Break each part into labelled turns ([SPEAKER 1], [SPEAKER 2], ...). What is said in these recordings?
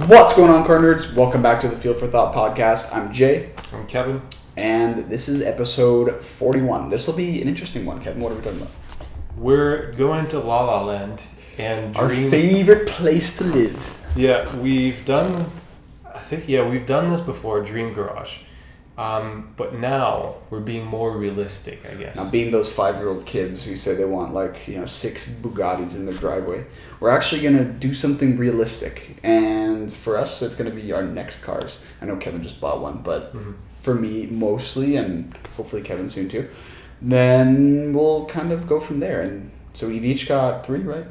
[SPEAKER 1] What's going on, car nerds? Welcome back to the Fuel for Thought podcast. I'm Jay.
[SPEAKER 2] I'm Kevin.
[SPEAKER 1] And this is episode 41. This will be an interesting one, Kevin. What are we talking about?
[SPEAKER 2] We're going to La La Land and
[SPEAKER 1] Our favorite place to live.
[SPEAKER 2] Yeah, we've done this before, Dream Garage. But now we're being more realistic, I guess.
[SPEAKER 1] Now, being those 5-year-old kids who say they want 6 Bugattis in their driveway, we're actually going to do something realistic. And for us, it's going to be our next cars. I know Kevin just bought one, but for me mostly, and hopefully Kevin soon too, then we'll kind of go from there. And so we've each got 3, right?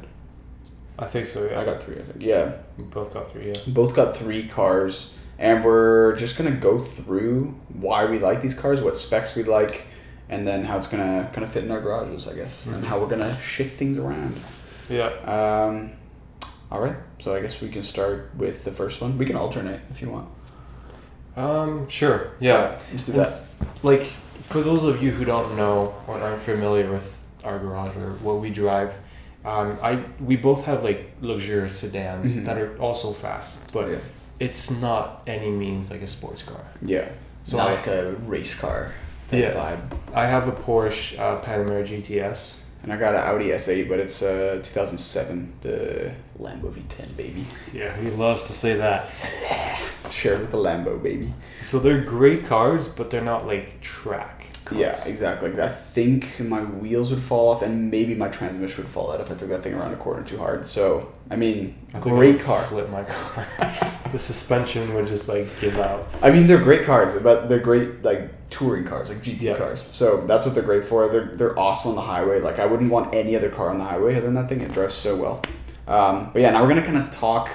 [SPEAKER 2] I think so, yeah.
[SPEAKER 1] I got 3, I think. Yeah.
[SPEAKER 2] We both got 3, yeah.
[SPEAKER 1] Both got 3 cars. And we're just going to go through why we like these cars, what specs we like, and then how it's going to kind of fit in our garages, I guess, and how we're going to shift things around.
[SPEAKER 2] Yeah.
[SPEAKER 1] All right. So I guess we can start with the first one. We can alternate if you want.
[SPEAKER 2] Sure. Yeah.
[SPEAKER 1] Let's do that.
[SPEAKER 2] Like, for those of you who don't know or aren't familiar with our garage or what we drive, we both have luxurious sedans that are also fast, but it's not any means like a sports car.
[SPEAKER 1] Yeah. So not like a race car vibe.
[SPEAKER 2] I have a Porsche Panamera GTS.
[SPEAKER 1] And I got an Audi S8, but it's 2007, the Lambo V10, baby.
[SPEAKER 2] Yeah, he loves to say that.
[SPEAKER 1] Share it with the Lambo, baby.
[SPEAKER 2] So they're great cars, but they're not track cars.
[SPEAKER 1] Yeah, exactly. I think my wheels would fall off, and maybe my transmission would fall out if I took that thing around a corner too hard. So, I mean, great car.
[SPEAKER 2] Flip my car. The suspension would just give out.
[SPEAKER 1] I mean, they're great cars, but they're great touring cars, GT cars. So that's what they're great for. They're awesome on the highway. I wouldn't want any other car on the highway other than that thing. It drives so well. But yeah, now we're gonna kind of talk.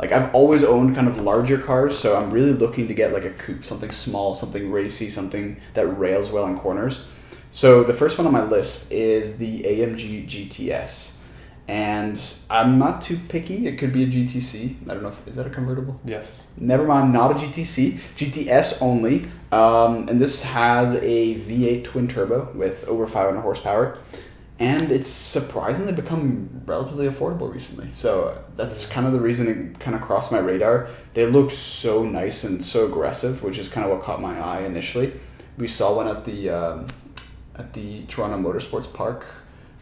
[SPEAKER 1] I've always owned kind of larger cars, so I'm really looking to get a coupe, something small, something racy, something that rails well in corners. So the first one on my list is the AMG GTS. And I'm not too picky. It could be a GTC. I don't know is that a convertible?
[SPEAKER 2] Yes.
[SPEAKER 1] Never mind, not a GTC. GTS only. And this has a V8 twin turbo with over 500 horsepower. And it's surprisingly become relatively affordable recently. So that's kind of the reason it kind of crossed my radar. They look so nice and so aggressive, which is kind of what caught my eye initially. We saw one at the Toronto Motorsports Park.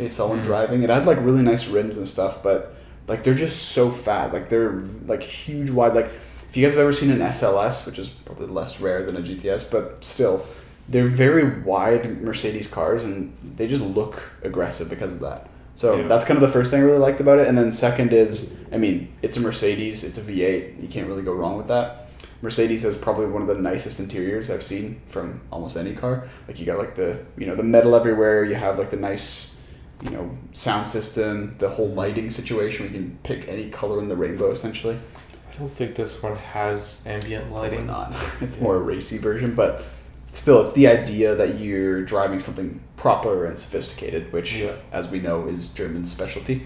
[SPEAKER 1] I saw one driving. It had really nice rims and stuff, but they're just so fat. They're huge, wide. If you guys have ever seen an SLS, which is probably less rare than a GTS, but still, they're very wide Mercedes cars, and they just look aggressive because of that. So that's kind of the first thing I really liked about it. And then second is, it's a Mercedes, it's a V8. You can't really go wrong with that. Mercedes has probably one of the nicest interiors I've seen from almost any car. You got the metal everywhere. You have the nice sound system, the whole lighting situation. We can pick any color in the rainbow essentially.
[SPEAKER 2] I don't think this one has ambient lighting.
[SPEAKER 1] Probably not. It's more a racy version, but still, it's the idea that you're driving something proper and sophisticated, which, as we know, is German's specialty.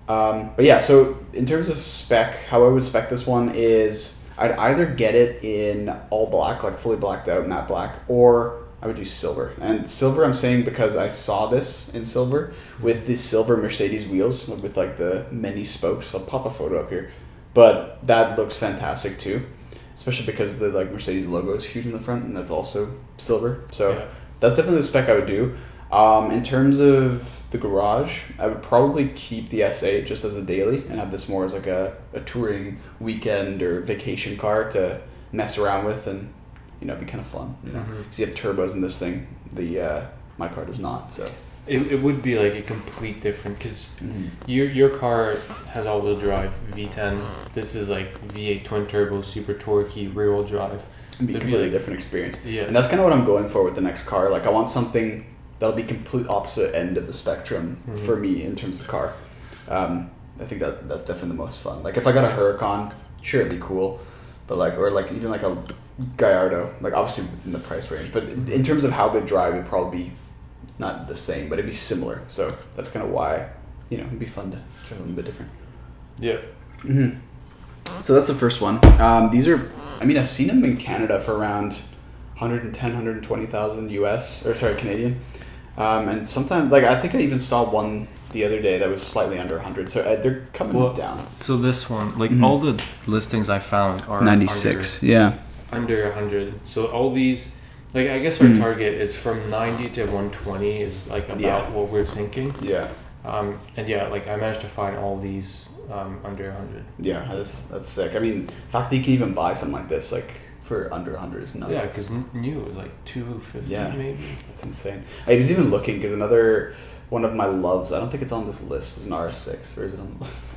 [SPEAKER 1] But yeah, so in terms of spec, how I would spec this one is I'd either get it in all black, fully blacked out, matte black, or I would do silver. And silver I'm saying because I saw this in silver with the silver Mercedes wheels with the many spokes. I'll pop a photo up here. But that looks fantastic too. Especially because the Mercedes logo is huge in the front, and that's also silver. So that's definitely the spec I would do. In terms of the garage, I would probably keep the S8 just as a daily and have this more as a touring weekend or vacation car to mess around with and be kind of fun. Because you have turbos in this thing. My car does not. So
[SPEAKER 2] it would be a complete different, because your car has all-wheel drive V10. This is V8 twin turbo, super torquey, rear-wheel drive.
[SPEAKER 1] It'd be a completely different experience.
[SPEAKER 2] Yeah.
[SPEAKER 1] And that's kind of what I'm going for with the next car. I want something that'll be complete opposite end of the spectrum for me in terms of car. I think that's definitely the most fun. If I got a Huracan, sure, it'd be cool. But even a Gallardo, obviously within the price range. But in terms of how they drive, it'd probably be not the same, but it'd be similar. So that's kind of why, it'd be fun to try something a bit different.
[SPEAKER 2] Yeah.
[SPEAKER 1] So that's the first one. These are, I've seen them in Canada for around 110, 120,000 US, or sorry, Canadian. And sometimes, I think I even saw one the other day that was slightly under 100. So they're coming down.
[SPEAKER 2] So this one, like all the listings I found are
[SPEAKER 1] 96.
[SPEAKER 2] Under 100. So all these, like I guess our target is from 90 to 120 is like about what we're thinking.
[SPEAKER 1] Yeah.
[SPEAKER 2] And like I managed to find all these under 100.
[SPEAKER 1] Yeah, that's sick. I mean, the fact that you can even buy something like this, like for under 100 is nuts.
[SPEAKER 2] Yeah, because new is like 250 maybe.
[SPEAKER 1] That's insane. I was even looking because another one of my loves, I don't think it's on this list, is an RS6. Or is it on the list?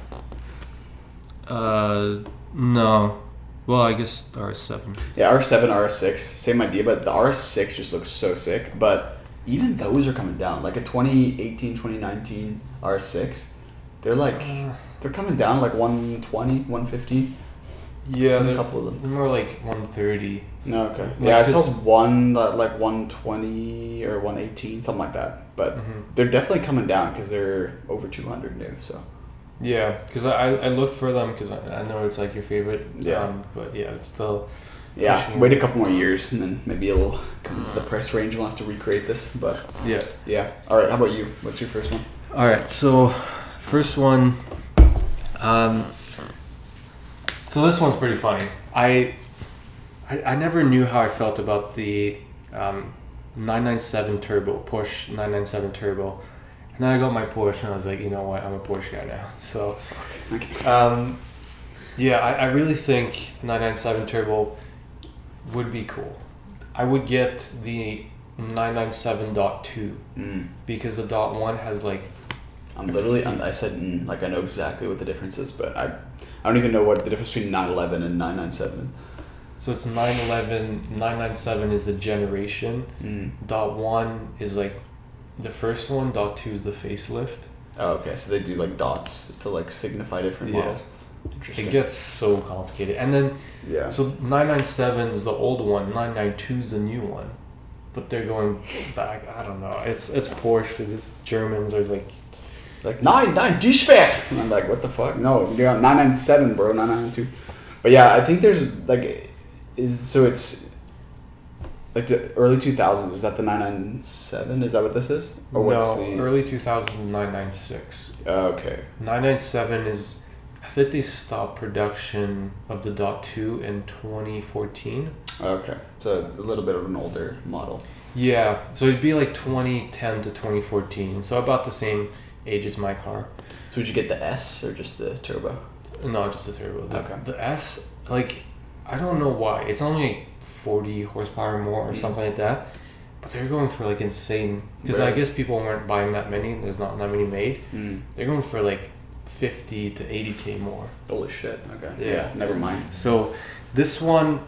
[SPEAKER 2] No. Well, I guess RS7.
[SPEAKER 1] Yeah, RS7, RS6, same idea, but the RS6 just looks so sick. But even those are coming down. Like a 2018, 2019 RS6, they're like, they're coming down like 120, 150.
[SPEAKER 2] Yeah,
[SPEAKER 1] a couple of them.
[SPEAKER 2] They're more like 130.
[SPEAKER 1] No, okay.
[SPEAKER 2] Like
[SPEAKER 1] Yeah, I saw one like 120 or 118, something like that. But they're definitely coming down because they're over 200 new. So.
[SPEAKER 2] Yeah, because I looked for them because I know it's like your favorite.
[SPEAKER 1] Yeah.
[SPEAKER 2] But yeah, it's still.
[SPEAKER 1] Yeah, wait a couple more years and then maybe it'll come into the price range. We'll have to recreate this, but. Yeah. All right. How about you? What's your first one?
[SPEAKER 2] All right. So, first one. So this one's pretty funny. I never knew how I felt about the 997 Turbo, Porsche 997 Turbo. And then I got my Porsche and I was like, you know what, I'm a Porsche guy now. So, I really think 997 Turbo would be cool. I would get the 997.2 because the .1 has like...
[SPEAKER 1] I said, like I know exactly what the difference is, but I don't even know what the difference between 911 and 997.
[SPEAKER 2] So it's 911, 997 is the generation. .1 is like the first one, .2 is the facelift.
[SPEAKER 1] Oh, okay. So they do like dots to like signify different models. Interesting.
[SPEAKER 2] It gets so complicated. And then, so 997 is the old one, 992 is the new one. But they're going back, I don't know. It's Porsche because it's Germans are like
[SPEAKER 1] 9 G-Spec. And I'm like, what the fuck? No, you're on 997, bro, 992. But yeah, I think there's like, it's like the early 2000s. Is that the 997? Is that what this is?
[SPEAKER 2] Or what's early 2000s, 996.
[SPEAKER 1] Okay.
[SPEAKER 2] 997 is, I think they stopped production of the .2 in 2014.
[SPEAKER 1] Okay, so a little bit of an older model.
[SPEAKER 2] Yeah, so it'd be like 2010 to 2014. So about the same age as my car.
[SPEAKER 1] So would you get the S or just the turbo?
[SPEAKER 2] No, just the turbo.
[SPEAKER 1] Okay.
[SPEAKER 2] The S, like, I don't know why. It's only 40 horsepower more or something like that. But they're going for like insane. Because I guess people weren't buying that many. There's not that many made. They're going for like 50 to 80K more.
[SPEAKER 1] Holy shit. Okay. Yeah, never mind.
[SPEAKER 2] So this one,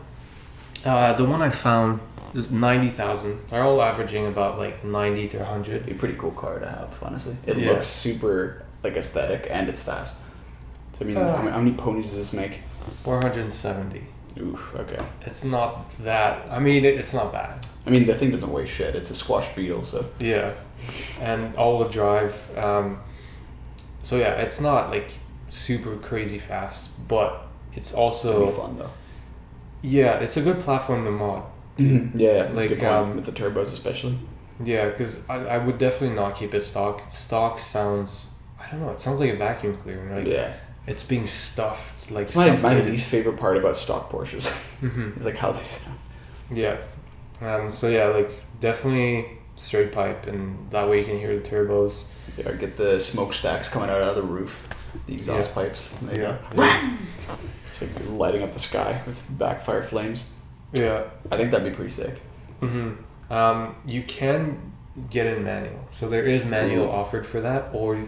[SPEAKER 2] the one I found is 90,000. They're all averaging about like 90 to 100.
[SPEAKER 1] It'd be a pretty cool car to have, honestly. It looks super like aesthetic and it's fast. So I mean, how many ponies does this make?
[SPEAKER 2] 470.
[SPEAKER 1] Oof, okay.
[SPEAKER 2] It's not that. I mean, it's not bad.
[SPEAKER 1] I mean, the thing doesn't weigh shit. It's a squash beetle, so.
[SPEAKER 2] Yeah, and all-wheel drive. So yeah, it's not like super crazy fast, but it's also
[SPEAKER 1] It'll be fun though.
[SPEAKER 2] Yeah, it's a good platform to mod.
[SPEAKER 1] Yeah,
[SPEAKER 2] like
[SPEAKER 1] that's a good point, with the turbos especially.
[SPEAKER 2] Yeah, because I would definitely not keep it stock. Stock sounds, I don't know, it sounds like a vacuum cleaner. Like, it's being stuffed. Like
[SPEAKER 1] it's my least favorite part about stock Porsches. It's like how they sound.
[SPEAKER 2] Yeah. So yeah, like definitely straight pipe, and that way you can hear the turbos.
[SPEAKER 1] Yeah, get the smokestacks coming out of the roof, the exhaust pipes.
[SPEAKER 2] Yeah.
[SPEAKER 1] It's like lighting up the sky with backfire flames.
[SPEAKER 2] Yeah.
[SPEAKER 1] I think that'd be pretty sick.
[SPEAKER 2] You can get in manual. So there is manual offered for that, or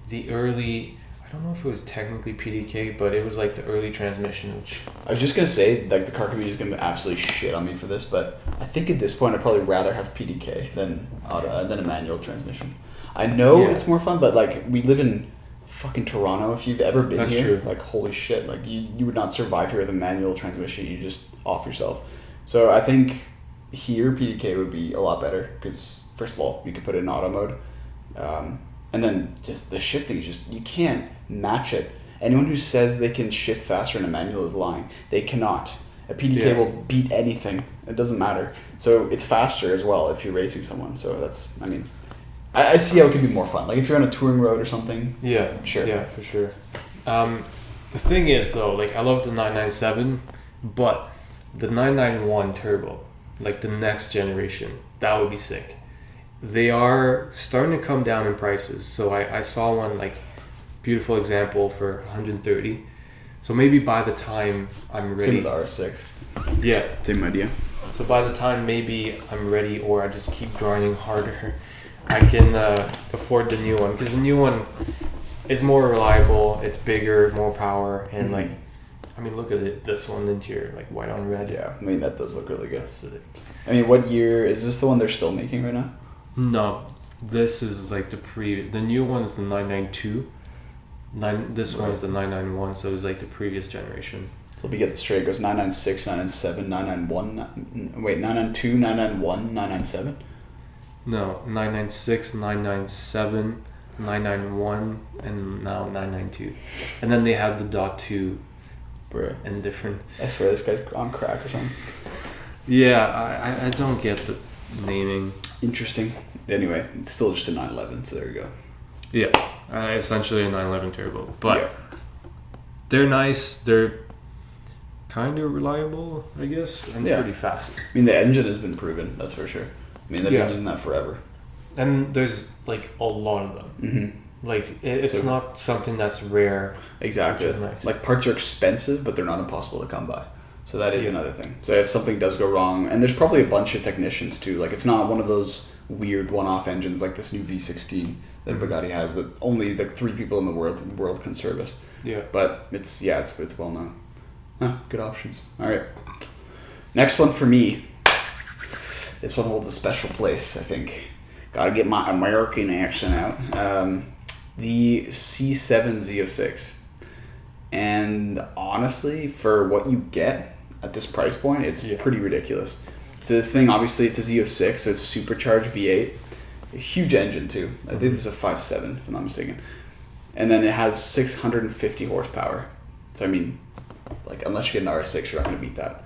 [SPEAKER 2] the early, I don't know if it was technically PDK, but it was like the early transmission, which...
[SPEAKER 1] I was just going to say, like, the car community is going to absolutely shit on me for this, but I think at this point I'd probably rather have PDK than a manual transmission. I know it's more fun, but, like, we live in fucking Toronto. If you've ever been here, like, holy shit, like, you would not survive here with a manual transmission. You just off yourself. So I think here PDK would be a lot better because, first of all, you could put it in auto mode. And then just the shifting is just, you can't match it. Anyone who says they can shift faster in a manual is lying. They cannot. A PDK will beat anything. It doesn't matter. So it's faster as well if you're racing someone. So that's, I mean, I see how it could be more fun. Like if you're on a touring road or something.
[SPEAKER 2] Yeah,
[SPEAKER 1] Sure.
[SPEAKER 2] Yeah, for sure. The thing is though, like I love the 997, but the 991 turbo, like the next generation, that would be sick. They are starting to come down in prices. So I saw one like beautiful example for 130. So maybe by the time I'm ready.
[SPEAKER 1] Same with the RS6.
[SPEAKER 2] Yeah.
[SPEAKER 1] Same idea.
[SPEAKER 2] So by the time maybe I'm ready or I just keep grinding harder, I can afford the new one, because the new one is more reliable, it's bigger, more power, and like, I mean, look at it, this one interior, like white on red.
[SPEAKER 1] Yeah, I mean that does look really good.
[SPEAKER 2] That's sick.
[SPEAKER 1] I mean, what year is this? The one they're still making right now?
[SPEAKER 2] No, this is like the new one is the 992. This one is the 991, so it's like the previous generation.
[SPEAKER 1] So let me get this straight. It goes 996, 997, 991. Wait, 992, 991, 997.
[SPEAKER 2] No, 996, 997, 991, and now 992. And then they have the dot 2
[SPEAKER 1] Bro,
[SPEAKER 2] and different.
[SPEAKER 1] I swear this guy's on crack or something.
[SPEAKER 2] Yeah, I don't get the naming.
[SPEAKER 1] Interesting. Anyway, it's still just a 911, so there you go.
[SPEAKER 2] Yeah, essentially a 911 turbo. But
[SPEAKER 1] Yeah.
[SPEAKER 2] they're nice, they're kind of reliable, I guess, and
[SPEAKER 1] Yeah.
[SPEAKER 2] pretty fast.
[SPEAKER 1] I mean, the engine has been proven, that's for sure. I mean, they've been using that forever.
[SPEAKER 2] And there's like a lot of them.
[SPEAKER 1] Mm-hmm.
[SPEAKER 2] Like it's
[SPEAKER 1] So-
[SPEAKER 2] not something that's rare.
[SPEAKER 1] Exactly.
[SPEAKER 2] Which is nice.
[SPEAKER 1] Like, parts are expensive, but they're not impossible to come by. So that is
[SPEAKER 2] Yeah.
[SPEAKER 1] another thing. So if something does go wrong, and there's probably a bunch of technicians too. Like, it's not one of those weird one-off engines like this new V16 that Bugatti has that only the 3 people in the world can service.
[SPEAKER 2] Yeah.
[SPEAKER 1] But it's well known. Good options. All right. Next one for me. This one holds a special place, I think. Gotta get my American accent out. The C7 Z06. And honestly, for what you get at this price point, it's pretty ridiculous. So this thing, obviously, it's a Z06, so it's supercharged V8. A huge engine, too. I think this is a 5.7, if I'm not mistaken. And then it has 650 horsepower. So, I mean, like, unless you get an RS6, you're not going to beat that.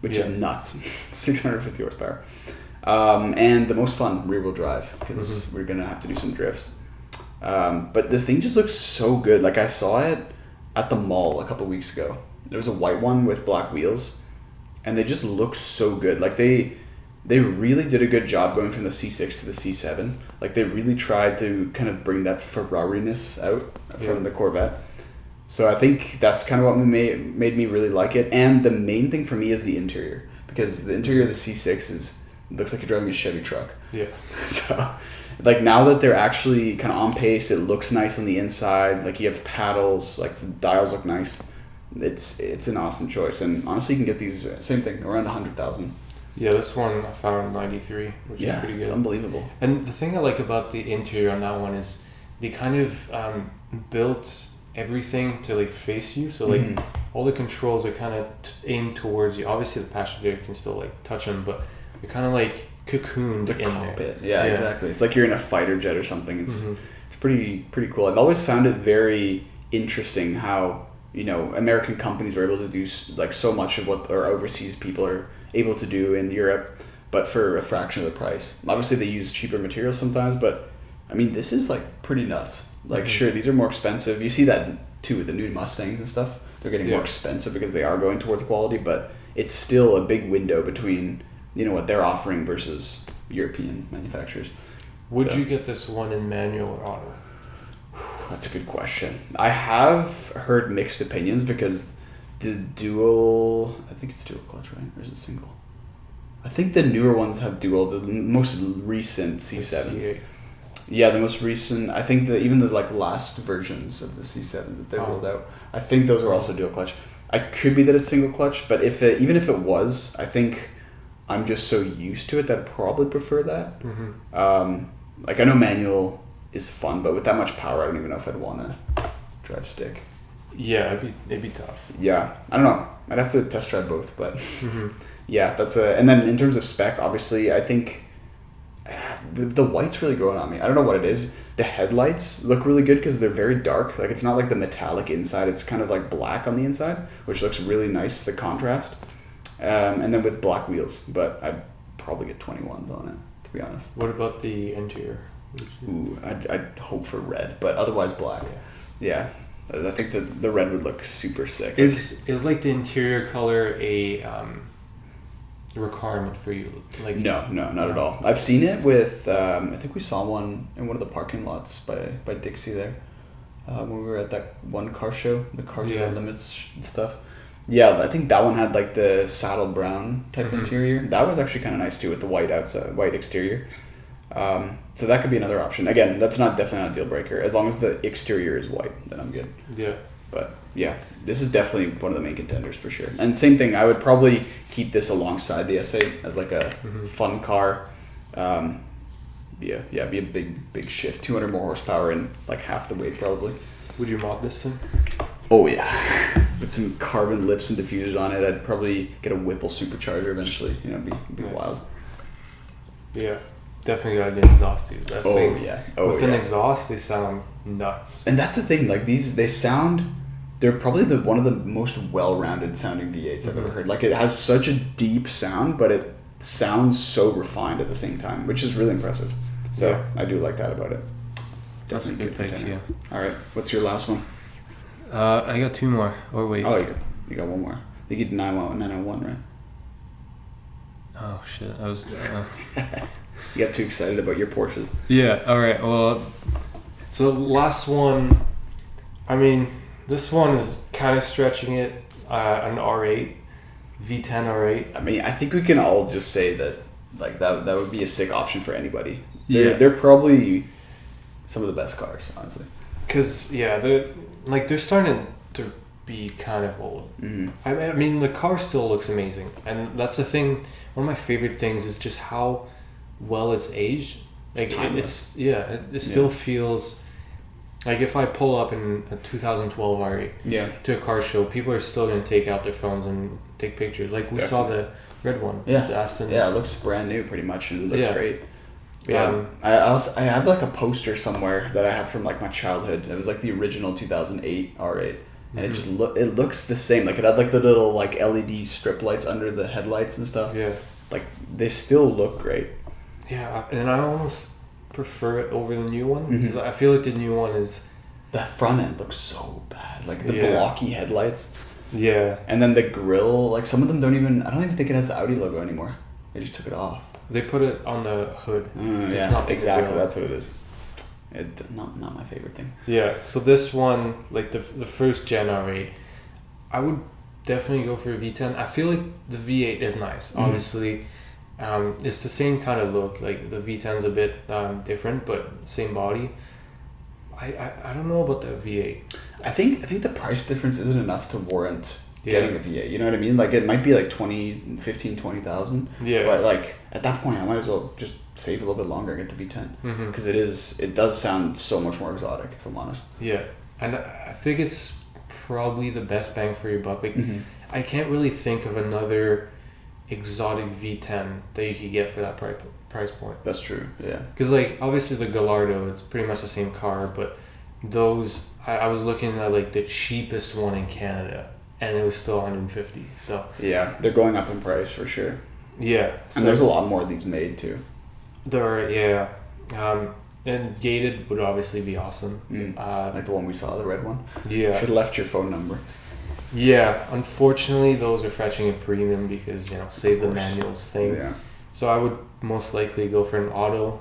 [SPEAKER 1] Which is nuts. 650 horsepower. And the most fun, rear-wheel drive, because we're going to have to do some drifts. But this thing just looks so good. Like, I saw it at the mall a couple weeks ago. There was a white one with black wheels, and they just look so good. Like, they really did a good job going from the C6 to the C7. Like, they really tried to kind of bring that Ferrari-ness out from the Corvette. So I think that's kind of what made me really like it. And the main thing for me is the interior, because the interior of the C6 looks like you're driving a Chevy truck.
[SPEAKER 2] Yeah.
[SPEAKER 1] So, like, now that they're actually kind of on pace, it looks nice on the inside. Like, you have paddles, like the dials look nice. It's an awesome choice, and honestly, you can get these same thing around 100,000.
[SPEAKER 2] Yeah, this one I found 93, which is pretty good.
[SPEAKER 1] It's unbelievable.
[SPEAKER 2] And the thing I like about the interior on that one is they kind of built everything to like face you. So like all the controls are kind of aimed towards you. Obviously, the passenger can still like touch them, but you're kind of like cocooned in
[SPEAKER 1] cockpit.
[SPEAKER 2] there.
[SPEAKER 1] Yeah, exactly. It's like you're in a fighter jet or something. It's pretty cool. I've always found it very interesting how, you know, American companies are able to do like so much of what our overseas people are able to do in Europe, but for a fraction of the price. Obviously, they use cheaper materials sometimes, but I mean, this is like pretty nuts. Like, sure, these are more expensive. You see that too with the new Mustangs and stuff. They're getting more expensive because they are going towards quality, but it's still a big window between, you know, what they're offering versus European manufacturers.
[SPEAKER 2] Would you get this one in manual or auto?
[SPEAKER 1] That's a good question. I have heard mixed opinions because the dual, I think it's dual clutch, right? Or is it single? I think the newer ones have dual. The most recent C7s. Yeah, the most recent. I think that even the like last versions of the C7s that they rolled out, I think those were also dual clutch. I could be that it's single clutch, but even if it was, I think I'm just so used to it that I'd probably prefer that. Like, I know manual is fun, but with that much power, I don't even know if I'd want to drive stick.
[SPEAKER 2] Yeah, it'd be tough.
[SPEAKER 1] Yeah, I don't know. I'd have to test drive both, but yeah, and then in terms of spec, obviously, I think the white's really growing on me. I don't know what it is. The headlights look really good because they're very dark. Like, it's not like the metallic inside. It's kind of like black on the inside, which looks really nice, the contrast. And then with black wheels, but I'd probably get 21s on it, to be honest.
[SPEAKER 2] What about the interior?
[SPEAKER 1] Ooh, I'd hope for red, but otherwise black. Yeah. I think the red would look super sick.
[SPEAKER 2] Is like the interior color a requirement for you? Like
[SPEAKER 1] no, not at all. I've seen it with I think we saw one in one of the parking lots by Dixie there when we were at that one car show, the Cars Without Limits stuff. Yeah, I think that one had like the saddle brown type interior. That was actually kind of nice too with the white outside, white exterior. So that could be another option. Again, that's definitely not a deal breaker. As long as the exterior is white, then I'm good.
[SPEAKER 2] Yeah.
[SPEAKER 1] But yeah, this is definitely one of the main contenders for sure. And same thing, I would probably keep this alongside the S8 as like a fun car. Be a big shift. 200 more horsepower and like half the weight probably.
[SPEAKER 2] Would you mod this thing?
[SPEAKER 1] Oh yeah, with some carbon lips and diffusers on it. I'd probably get a Whipple supercharger eventually. You know, be nice. Wild.
[SPEAKER 2] Yeah. Definitely gotta get exhaust too. That's the thing.
[SPEAKER 1] Yeah.
[SPEAKER 2] With an exhaust, they sound nuts.
[SPEAKER 1] And that's the thing. Like they're probably one of the most well-rounded sounding V8s I've ever heard. Like it has such a deep sound, but it sounds so refined at the same time, which is really impressive. So I do like that about it.
[SPEAKER 2] That's a good pick. Yeah.
[SPEAKER 1] All right. What's your last one?
[SPEAKER 2] I got two more. Or wait.
[SPEAKER 1] Oh, you got one more. You get 901, right?
[SPEAKER 2] Oh shit! I was.
[SPEAKER 1] You got too excited about your Porsches.
[SPEAKER 2] Yeah, alright, well, so the last one, I mean, this one is kind of stretching it, an R8, V10 R8.
[SPEAKER 1] I mean, I think we can all just say that, like, that would be a sick option for anybody. They're probably some of the best cars, honestly.
[SPEAKER 2] Because, they're starting to be kind of old.
[SPEAKER 1] Mm-hmm.
[SPEAKER 2] I mean, the car still looks amazing, and that's the thing, one of my favorite things is just how well it's aged. Like it still feels like if I pull up in a 2012 R8 to a car show, people are still gonna take out their phones and take pictures. Like we saw the red one, the Aston.
[SPEAKER 1] Yeah, it looks brand new pretty much, and it looks great. Yeah, I have like a poster somewhere that I have from like my childhood. It was like the original 2008 R8, and it just it looks the same. Like it had like the little like LED strip lights under the headlights and stuff.
[SPEAKER 2] Yeah,
[SPEAKER 1] like they still look great.
[SPEAKER 2] Yeah, and I almost prefer it over the new one because I feel like the new one is...
[SPEAKER 1] The front end looks so bad. Like the blocky headlights.
[SPEAKER 2] Yeah.
[SPEAKER 1] And then the grille, like some of them I don't even think it has the Audi logo anymore. They just took it off.
[SPEAKER 2] They put it on the hood.
[SPEAKER 1] It's not exactly. That's what it is. It's not my favorite thing.
[SPEAKER 2] Yeah, so this one, like the first gen R8, I would definitely go for a V10. I feel like the V8 is nice, obviously. It's the same kind of look. Like the V10's a bit different, but same body. I don't know about the V8.
[SPEAKER 1] I think the price difference isn't enough to warrant getting a V8. You know what I mean? Like it might be like 20,000. Yeah. But like at that point, I might as well just save a little bit longer and get the V10 because it does sound so much more exotic. If I'm honest.
[SPEAKER 2] Yeah, and I think it's probably the best bang for your buck. Like I can't really think of another exotic V10 that you could get for that price point.
[SPEAKER 1] That's true. Yeah.
[SPEAKER 2] Because like obviously the Gallardo, it's pretty much the same car, but those I was looking at like the cheapest one in Canada, and it was still 150. So
[SPEAKER 1] yeah, they're going up in price for sure.
[SPEAKER 2] Yeah.
[SPEAKER 1] And there's a lot more of these made too.
[SPEAKER 2] There are, and gated would obviously be awesome.
[SPEAKER 1] Like the one we saw, the red one.
[SPEAKER 2] Yeah.
[SPEAKER 1] Should have left your phone number.
[SPEAKER 2] Yeah, unfortunately, those are fetching a premium because, save the manuals thing.
[SPEAKER 1] Yeah.
[SPEAKER 2] So I would most likely go for an auto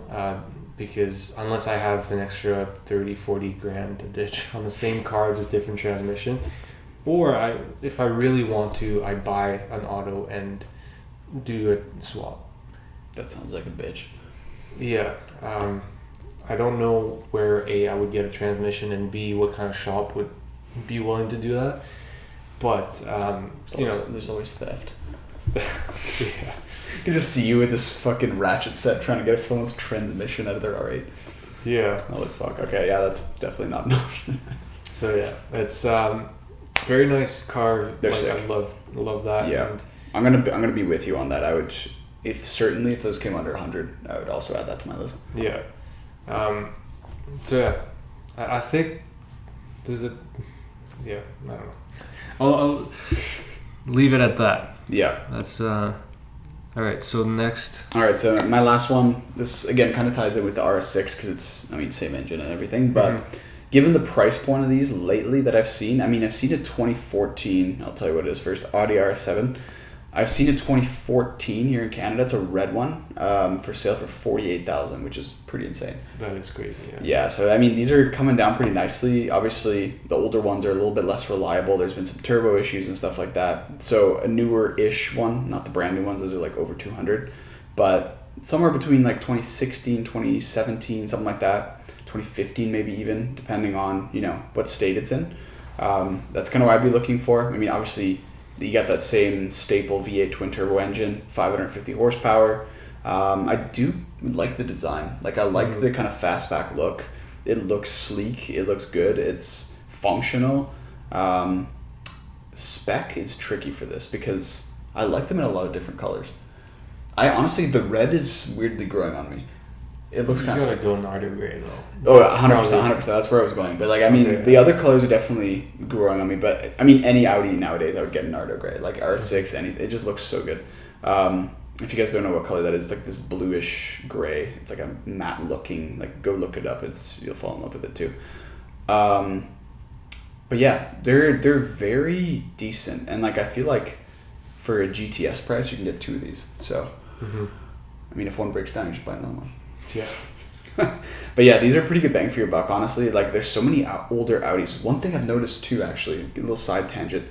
[SPEAKER 2] because unless I have an extra 30-40 grand to ditch on the same car, just different transmission. Or if I really want to, I buy an auto and do a swap.
[SPEAKER 1] That sounds like a bitch.
[SPEAKER 2] Yeah. I don't know where I would get a transmission, and B, what kind of shop would be willing to do that. But
[SPEAKER 1] there's always theft.
[SPEAKER 2] Yeah.
[SPEAKER 1] You can just see you with this fucking ratchet set trying to get someone's transmission out of their R8.
[SPEAKER 2] Yeah.
[SPEAKER 1] Holy fuck. Okay, yeah, that's definitely not an option.
[SPEAKER 2] So yeah, it's very nice car.
[SPEAKER 1] They're sick.
[SPEAKER 2] I love that.
[SPEAKER 1] Yeah. And I'm gonna be with you on that. I would, if those came under 100, I would also add that to my list.
[SPEAKER 2] Yeah. So yeah, I think there's a. Yeah, I don't know. I'll leave it at that.
[SPEAKER 1] Yeah.
[SPEAKER 2] That's All right, so next.
[SPEAKER 1] All right, so my last one. This again kind of ties in with the RS6 because it's, I mean, same engine and everything. But given the price point of these lately that I've seen, I mean, I've seen a 2014. I'll tell you what it is first. Audi RS7. I've seen a 2014 here in Canada. It's a red one for sale for 48,000, which is pretty insane.
[SPEAKER 2] That is crazy. Yeah.
[SPEAKER 1] Yeah. So I mean, these are coming down pretty nicely. Obviously, the older ones are a little bit less reliable. There's been some turbo issues and stuff like that. So a newer-ish one, not the brand new ones. Those are like over 200, but somewhere between like 2016, 2017, something like that. 2015 maybe even, depending on, you know, what state it's in. That's kind of what I'd be looking for. I mean, obviously, you got that same staple V8 twin turbo engine, 550 horsepower. I do like the design. Like, I like the kind of fastback look. It looks sleek. It looks good. It's functional. Spec is tricky for this because I like them in a lot of different colors. I honestly, the red is weirdly growing on me. It looks kind of.
[SPEAKER 2] You gotta go Nardo gray though.
[SPEAKER 1] Oh, 100%. That's where I was going. But like, I mean, the other colors are definitely growing on me. But I mean, any Audi nowadays, I would get Nardo gray. Like R6, anything. It just looks so good. If you guys don't know what color that is, it's like this bluish gray. It's like a matte looking. Like, go look it up. You'll fall in love with it too. But yeah, they're very decent, and like I feel like for a GTS price, you can get two of these. So, I mean, if one breaks down, you just buy another one.
[SPEAKER 2] Yeah.
[SPEAKER 1] But yeah, these are pretty good bang for your buck, honestly. Like, there's so many older Audis. One thing I've noticed too, actually, a little side tangent.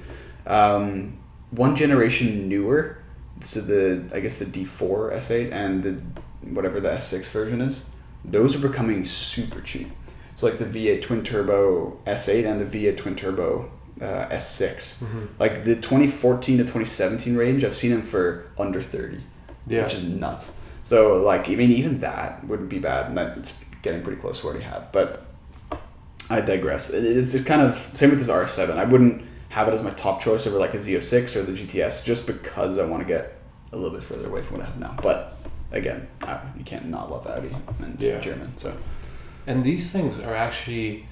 [SPEAKER 1] One generation newer, so I guess the D4 S8 and the whatever the S6 version is, those are becoming super cheap. So like the V8 twin turbo S8 and the V8 twin turbo S6. Like the 2014 to 2017 range, I've seen them for under 30, which is nuts. So like, I mean, even that wouldn't be bad, and that's getting pretty close to what I have. But I digress. It's just kind of same with this R7. I wouldn't have it as my top choice over like a Z06 or the GTS, just because I want to get a little bit further away from what I have now. But again, you can't not love Audi and German. So.
[SPEAKER 2] And these things are actually,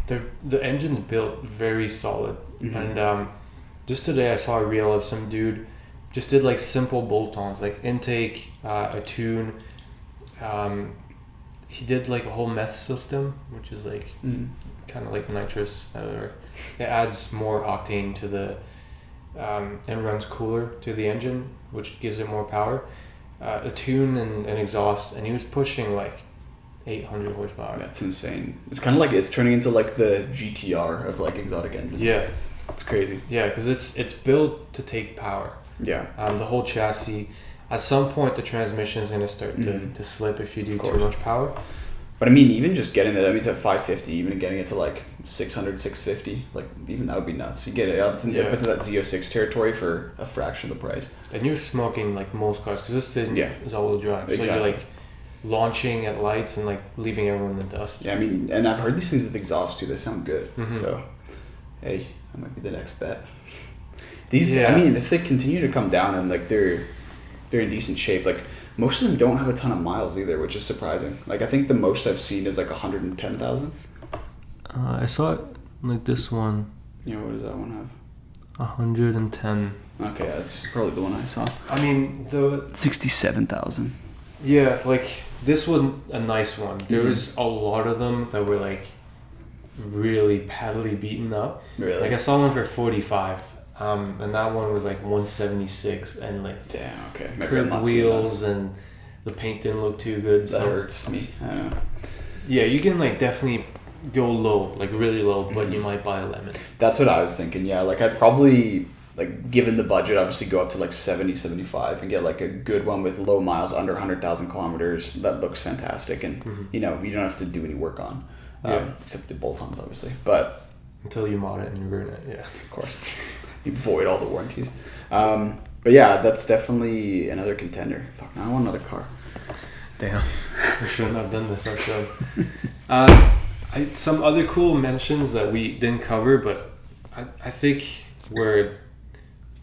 [SPEAKER 2] the engine's built very solid. And just today I saw a reel of some dude just did like simple bolt-ons, like intake, a tune. He did like a whole meth system, which is like kind of like nitrous. It adds more octane to the, and runs cooler to the engine, which gives it more power. A tune and an exhaust, and he was pushing like 800 horsepower. That's
[SPEAKER 1] insane. It's kind of like it's turning into like the GTR of like exotic engines.
[SPEAKER 2] Yeah,
[SPEAKER 1] it's crazy.
[SPEAKER 2] Yeah, because it's built to take power.
[SPEAKER 1] Yeah.
[SPEAKER 2] The whole chassis. At some point, the transmission is going to start to slip if you do too much power.
[SPEAKER 1] But I mean, even just getting it, I mean, it's at 550, even getting it to like 600, 650, like even that would be nuts. You get it up to that Z06 territory for a fraction of the price.
[SPEAKER 2] And you're smoking like most cars, because this thing is all-wheel drive. So you're like launching at lights and like leaving everyone in the dust.
[SPEAKER 1] Yeah, I mean, and I've heard these things with exhaust too. They sound good. So, hey, that might be the next bet. These, I mean, if they continue to come down and like they're in decent shape, like most of them don't have a ton of miles either, which is surprising. Like I think the most I've seen is like 110,000.
[SPEAKER 2] I saw it like this one.
[SPEAKER 1] Yeah, what does that one have?
[SPEAKER 2] 110.
[SPEAKER 1] Okay, that's probably the one I saw.
[SPEAKER 2] I mean, the
[SPEAKER 1] 67,000.
[SPEAKER 2] Yeah, like this one, a nice one. There was a lot of them that were like really badly beaten up.
[SPEAKER 1] Really?
[SPEAKER 2] Like I saw one for 45. And that one was like 176, and like
[SPEAKER 1] damn, okay,
[SPEAKER 2] curved wheels, and the paint didn't look too good.
[SPEAKER 1] That hurts me. I don't know.
[SPEAKER 2] Yeah, you can like definitely go low, like really low, but you might buy a lemon.
[SPEAKER 1] That's what I was thinking. Yeah, like I'd probably, like given the budget, obviously go up to like 70, 75 and get like a good one with low miles, under 100,000 kilometers. That looks fantastic, and you know, you don't have to do any work on, except the bolt-ons, obviously. But
[SPEAKER 2] until you mod it and you ruin it, yeah,
[SPEAKER 1] of course. You void all the warranties. But yeah, that's definitely another contender. Fuck, now I want another car.
[SPEAKER 2] Damn. We shouldn't have done this episode. Some other cool mentions that we didn't cover, but I think were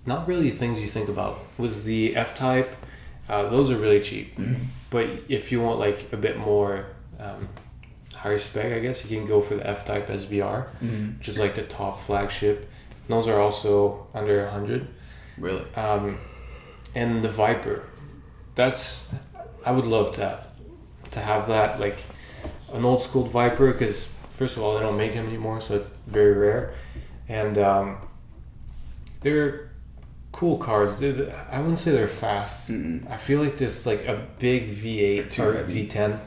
[SPEAKER 2] not really things you think about, was the F-Type. Those are really cheap. But if you want like a bit more higher spec, I guess, you can go for the F-Type SVR, which is like the top flagship. Those are also under 100.
[SPEAKER 1] Really?
[SPEAKER 2] and the Viper. I would love to have that, like an old school Viper, because first of all they don't make them anymore, so it's very rare, and they're cool cars. I wouldn't say they're fast.
[SPEAKER 1] Mm-mm.
[SPEAKER 2] I feel like there's like a big V8 or
[SPEAKER 1] heavy.
[SPEAKER 2] V10,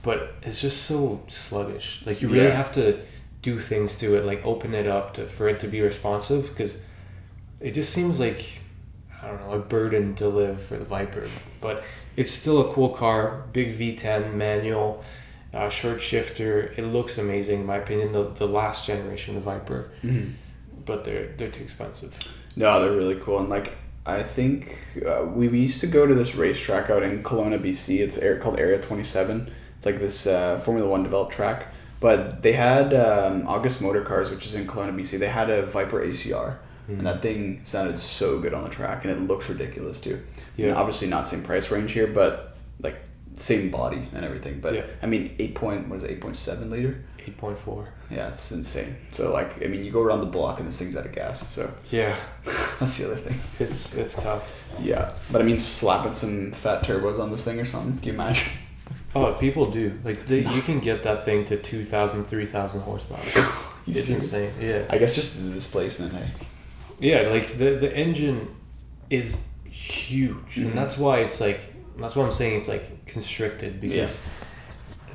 [SPEAKER 2] but it's just so sluggish. Like you really have to do things to it, like open it up for it to be responsive, because it just seems like, I don't know, a burden to live for the Viper. But it's still a cool car, big V10 manual, short shifter. It looks amazing in my opinion. The last generation of Viper, but they're too expensive.
[SPEAKER 1] No, they're really cool, and like I think we used to go to this racetrack out in Kelowna, BC. It's called Area 27. It's like this Formula One developed track. But they had August Motor Cars, which is in Kelowna, BC. They had a Viper ACR, and that thing sounded so good on the track, and it looks ridiculous too.
[SPEAKER 2] Yeah.
[SPEAKER 1] And obviously not same price range here, but like same body and everything. But I mean, 8.7 liter.
[SPEAKER 2] 8.4.
[SPEAKER 1] Yeah, it's insane. So like, I mean, you go around the block and this thing's out of gas. So
[SPEAKER 2] yeah,
[SPEAKER 1] that's the other thing.
[SPEAKER 2] It's tough.
[SPEAKER 1] Yeah, but I mean, slapping some fat turbos on this thing or something. Can you imagine?
[SPEAKER 2] Oh, people do. Like you can get that thing to 2,000, 3,000 horsepower. It's insane. Yeah.
[SPEAKER 1] I guess just the displacement. Hey.
[SPEAKER 2] Yeah, like the engine is huge, and that's why I'm saying it's like constricted, because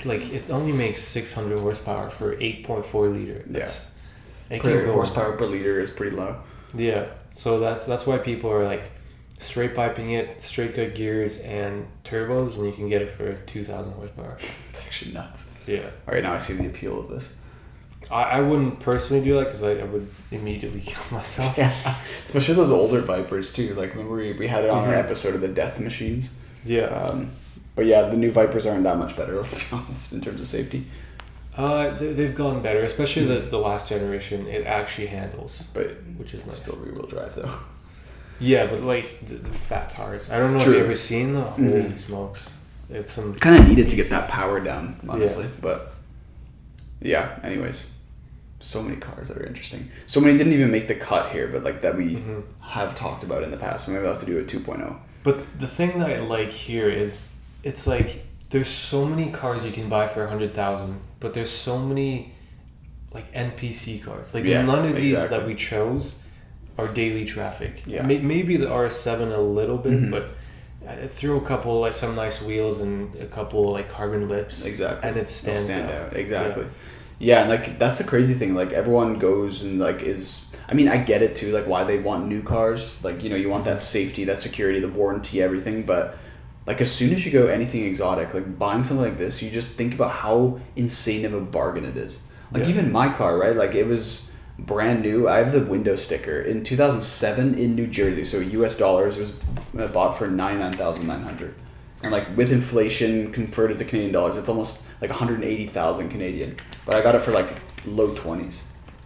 [SPEAKER 2] like it only makes 600 horsepower for 8.4 liter.
[SPEAKER 1] Horsepower per liter is pretty low.
[SPEAKER 2] Yeah, so that's why people are like straight piping it, straight cut gears and turbos, and you can get it for 2,000 horsepower.
[SPEAKER 1] It's actually nuts.
[SPEAKER 2] Yeah.
[SPEAKER 1] All right, now I see the appeal of this.
[SPEAKER 2] I wouldn't personally do that, because I would immediately kill myself.
[SPEAKER 1] Yeah, especially those older Vipers too. Like remember we had it on our episode of the death machines.
[SPEAKER 2] Yeah.
[SPEAKER 1] But yeah, the new Vipers aren't that much better. Let's be honest in terms of safety.
[SPEAKER 2] They've gotten better, especially the last generation. It actually handles, which is nice.
[SPEAKER 1] Still rear wheel drive though.
[SPEAKER 2] Yeah, but like the fat tires. I don't know if you've ever seen them. Holy smokes! It's some
[SPEAKER 1] kind of needed to get that power down, honestly. But yeah, anyways, so many cars that are interesting. So many didn't even make the cut here, but like that we have talked about in the past. So maybe I'll have to do a 2.0.
[SPEAKER 2] But the thing that I like here is it's like there's so many cars you can buy for 100,000, but there's so many like NPC cars. Like none of these that we chose are daily traffic.
[SPEAKER 1] Yeah.
[SPEAKER 2] Maybe the RS7 a little bit, but I threw a couple like some nice wheels and a couple like carbon lips.
[SPEAKER 1] Exactly.
[SPEAKER 2] And it stands out.
[SPEAKER 1] Exactly. Yeah, and like that's the crazy thing. Like everyone goes and like I mean, I get it too. Like why they want new cars. Like you want that safety, that security, the warranty, everything. But like as soon as you go anything exotic, like buying something like this, you just think about how insane of a bargain it is. Like even my car, right? Like it was brand new. I have the window sticker in 2007 in New Jersey. So US dollars, it was bought for $99,900. And like with inflation converted to Canadian dollars, it's almost like 180,000 Canadian. But I got it for like low 20s.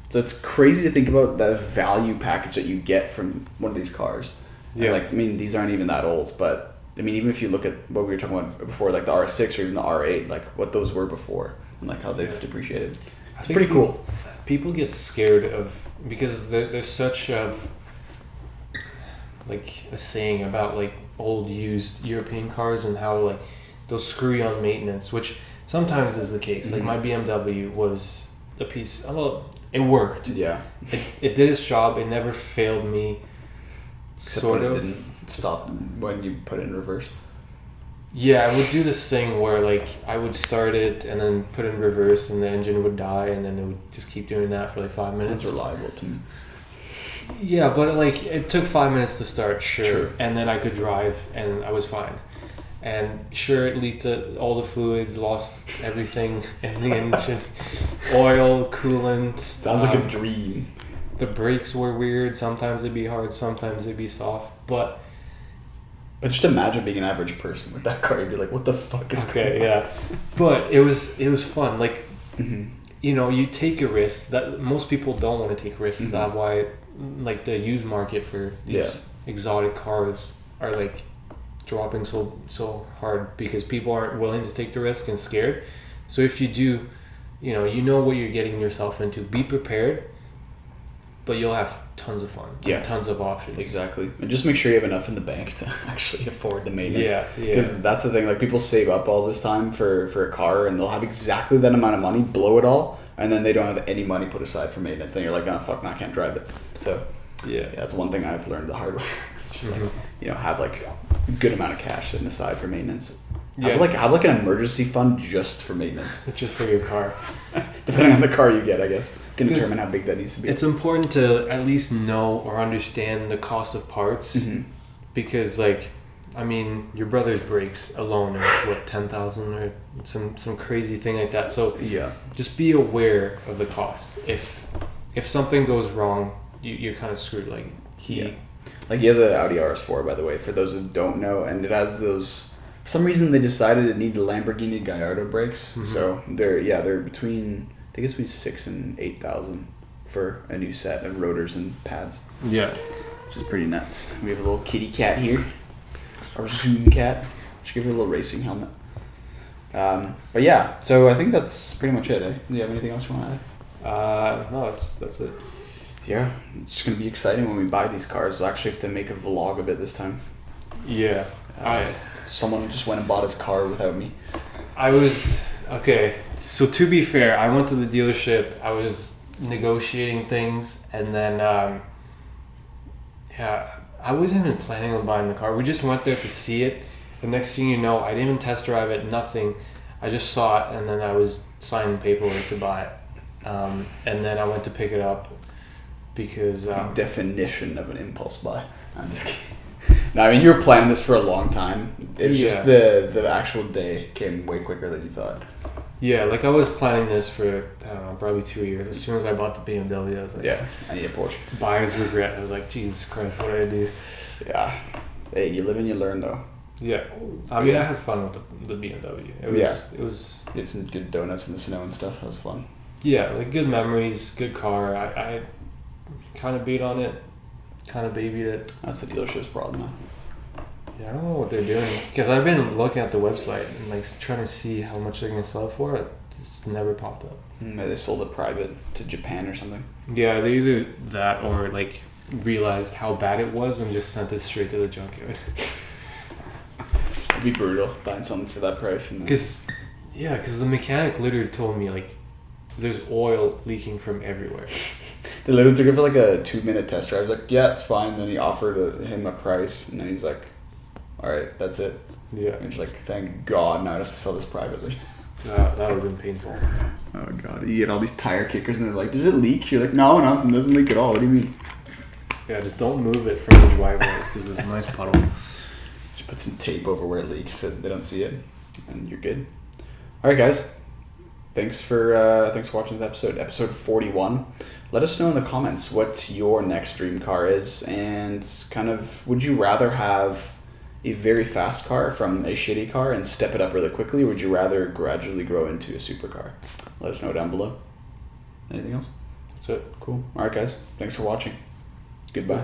[SPEAKER 1] So it's crazy to think about that value package that you get from one of these cars. Yeah. And like, I mean, these aren't even that old, but I mean, even if you look at what we were talking about before, like the R6 or even the R8, like what those were before and like how they've depreciated. It's pretty cool.
[SPEAKER 2] People get scared of, because there's such a like a saying about like old used European cars and how like they'll screw you on maintenance, which sometimes is the case. Like my BMW was a piece. Well, it worked.
[SPEAKER 1] Yeah.
[SPEAKER 2] It did its job. It never failed me.
[SPEAKER 1] Except
[SPEAKER 2] sort of.
[SPEAKER 1] It didn't stop when you put it in reverse.
[SPEAKER 2] Yeah, I would do this thing where like I would start it and then put it in reverse and the engine would die and then it would just keep doing that for like 5 minutes.
[SPEAKER 1] Sounds reliable to me.
[SPEAKER 2] Yeah, but like it took 5 minutes to start, sure. And then I could drive and I was fine. And sure, it leaked all the fluids, lost everything in the engine. Oil, coolant.
[SPEAKER 1] Sounds like a dream.
[SPEAKER 2] The brakes were weird. Sometimes they'd be hard, sometimes they'd be soft. But
[SPEAKER 1] just imagine being an average person with that car. You'd be like, what the fuck is going on?
[SPEAKER 2] Yeah. But it was fun. Like, you take a risk. That most people don't want to take risks. That's why like the used market for these exotic cars are like dropping so hard, because people aren't willing to take the risk and scared. So if you do, you know what you're getting yourself into. Be prepared, but you'll have tons of fun.
[SPEAKER 1] Yeah.
[SPEAKER 2] Tons of options.
[SPEAKER 1] Exactly. And just make sure you have enough in the bank to actually afford the maintenance.
[SPEAKER 2] Yeah.
[SPEAKER 1] Because that's the thing. Like, people save up all this time for a car, and they'll have exactly that amount of money, blow it all, and then they don't have any money put aside for maintenance. Then you're like, oh, fuck, no, I can't drive it. So, yeah, that's one thing I've learned the hard way. Just like, have like a good amount of cash sitting aside for maintenance. Yeah. Have like an emergency fund just for maintenance.
[SPEAKER 2] Just for your car.
[SPEAKER 1] Depending on the car you get, I guess. Can determine how big that needs to be.
[SPEAKER 2] It's important to at least know or understand the cost of parts. Because, like, I mean, your brother's brakes alone are, what, 10,000 or some crazy thing like that. So
[SPEAKER 1] yeah,
[SPEAKER 2] just be aware of the cost. If something goes wrong, you're kind of screwed. Like, he
[SPEAKER 1] has an Audi RS4, by the way, for those who don't know, and it has those... For some reason, they decided it needed Lamborghini Gallardo brakes, so they're between, I think it's between 6,000 and 8,000 for a new set of rotors and pads.
[SPEAKER 2] Yeah,
[SPEAKER 1] which is pretty nuts. We have a little kitty cat here, our Zoom cat. Should give her a little racing helmet. But yeah, so I think that's pretty much it. Do you have anything else you want to
[SPEAKER 2] add? No, that's it.
[SPEAKER 1] Yeah, it's gonna be exciting when we buy these cars. We'll actually have to make a vlog a bit this time.
[SPEAKER 2] Yeah,
[SPEAKER 1] someone just went and bought his car without me.
[SPEAKER 2] Okay, so to be fair, I went to the dealership, I was negotiating things, and then, I wasn't even planning on buying the car. We just went there to see it. The next thing you know, I didn't even test drive it, nothing. I just saw it, and then I was signing paperwork to buy it. And then I went to pick it up because...
[SPEAKER 1] It's the definition of an impulse buy. I'm just kidding. No, I mean, you were planning this for a long time. It's just the actual day came way quicker than you thought.
[SPEAKER 2] Yeah, like I was planning this for, I don't know, probably 2 years. As soon as I bought the BMW, I was like...
[SPEAKER 1] Yeah, I need a Porsche.
[SPEAKER 2] Buyer's regret. I was like, Jesus Christ, what did I do?
[SPEAKER 1] Yeah. Hey, you live and you learn, though.
[SPEAKER 2] Yeah. I mean, I had fun with the BMW. It was...
[SPEAKER 1] You had some good donuts in the snow and stuff. That was fun.
[SPEAKER 2] Yeah, like good memories, good car. I kind of beat on it. Kind of babied it.
[SPEAKER 1] That's the dealership's problem, though.
[SPEAKER 2] Yeah, I don't know what they're doing. Because I've been looking at the website and like trying to see how much they're going to sell it for. It's never popped up.
[SPEAKER 1] Maybe they sold it private to Japan or something.
[SPEAKER 2] Yeah, they either that or like realized how bad it was and just sent it straight to the junkyard.
[SPEAKER 1] It'd be brutal buying something for that price.
[SPEAKER 2] Because the mechanic literally told me like there's oil leaking from everywhere.
[SPEAKER 1] They literally took it for like a 2-minute test drive. I was like, yeah, it's fine. Then he offered him a price, and then he's like, all right, that's it.
[SPEAKER 2] Yeah.
[SPEAKER 1] And he's like, thank God, now I have to sell this privately.
[SPEAKER 2] That would have been painful.
[SPEAKER 1] Oh, God. You get all these tire kickers, and they're like, does it leak? You're like, no, it doesn't leak at all. What do you mean?
[SPEAKER 2] Yeah, just don't move it from the driveway because there's a nice puddle.
[SPEAKER 1] Just put some tape over where it leaks so they don't see it, and you're good. All right, guys. Thanks for watching this episode 41. Let us know in the comments what your next dream car is, and kind of, would you rather have a very fast car from a shitty car and step it up really quickly, or would you rather gradually grow into a supercar? Let us know down below. Anything else?
[SPEAKER 2] That's it.
[SPEAKER 1] Cool. All right, guys. Thanks for watching. Goodbye.